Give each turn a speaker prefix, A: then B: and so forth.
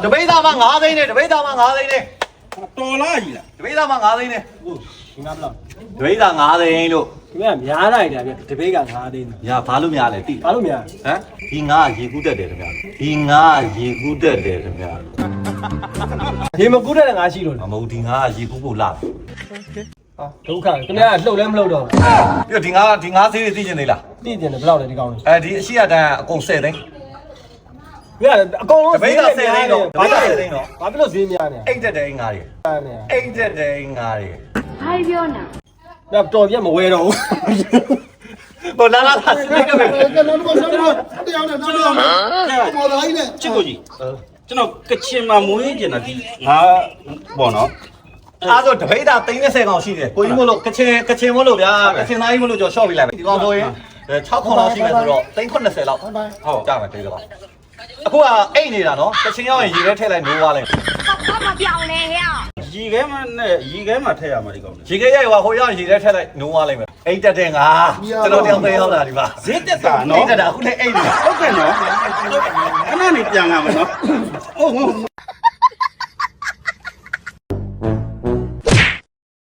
A: တပိတ်သားမှ9သိန်းနဲ့တပိတ်သားမှ9သိန်းနဲ့
B: တော်လားကြီးလား
A: တပိတ်သားမှ9သိန်းနဲ့
B: ဟုတ်ဒီငါဘလောက်
A: တပိတ်သား9သိန်းလို့
C: ခင်ဗျာများလိုက်တာဗျတပိတ်က9သိန်း
A: ညာဘာလို့များလဲတိ
C: ဘာလို့များ
A: ဟမ်ဒီငါရေကူးတက်တယ်ခင်ဗျာဒီငါရေကူးတက်တယ်ခင်ဗျာ
C: ရေမကူးတဲ့ငါရှိလို့
A: မဟုတ်ဒီငါရေကူးဖို့လာ
C: ဒုက္ခခင်ဗျာလှုပ်လဲမလှုပ်တော့
A: ပြီးတော့ဒီငါဆေးတွေသိကျင်သေးလား
C: သိကျင်တယ်ဘယ်လောက်လဲဒီကောင်းလဲ
A: အဲဒီအရှိရတန်းအကုန်10သိန်း
C: ဗျာအကုန်လုံး
A: တပိတ်သား10သိန်းတော့တပိတ်သား10သိန်းတော့
C: ဘာဖြစ်လို့ဈေးများနေ
A: အိတ်တက်တဲ့အင်္ဂါတွေအိတ်တက်တဲ့အင်္ဂါတွေ
D: ဘာပြောနာ
C: ဗျာတော်ပြတ်မဝဲတော့ဘူး
A: ဟိုလာစိတ်ကပဲ
B: ကျွန်တော်တို့တရားနဲ့တော်တော်ပေါ်လာကြီးနဲ့ချစ်ကိုကြီးကျွန်တော်ကချင်မှာမွေးကျင်တာဒီငါပေါ့နော်
A: အားဆိုတပိတ်သား30ကောင်ရှိတယ်ကိုကြီးမို့လို့ကချင်မို့လို့ဗျာကချင်သားကြီးမို့လို့ကြော်ရှော့ပေးလိုက်ဒီကောင်ဆိုရင်6ခေါက်လောက်ရှိမယ်ဆိုတော့380လောက်ဟုတ်ကြမယ်တိတ်တော့အခုကအိတ်နေတာနော်ကချင်ရောက်ရင်ရေထဲထည့်လိုက်နိုးသွားလိုက်
D: ဘာမပြောင်းလဲဟဲ့
B: ရေခဲမှာနဲ့ရေခဲမှာထည့်ရမှာဒီကောင်
A: ရေခဲရိုက်ဟိုရောက်ရင်ရေထဲထည့်လိုက်နိုးသွားလိုက်မယ်အိတ်တက်တဲ့ငါကျွန်တော်တယောက်သေးရောက်လာဒီမှာ
B: ဈေးတက်တာနော်
A: အိတ်တက်တာအခုလည်းအိတ်နေ
B: ဟုတ်ကဲ့နော်ခဏနေပြန်လာမယ်နော်ဟုတ်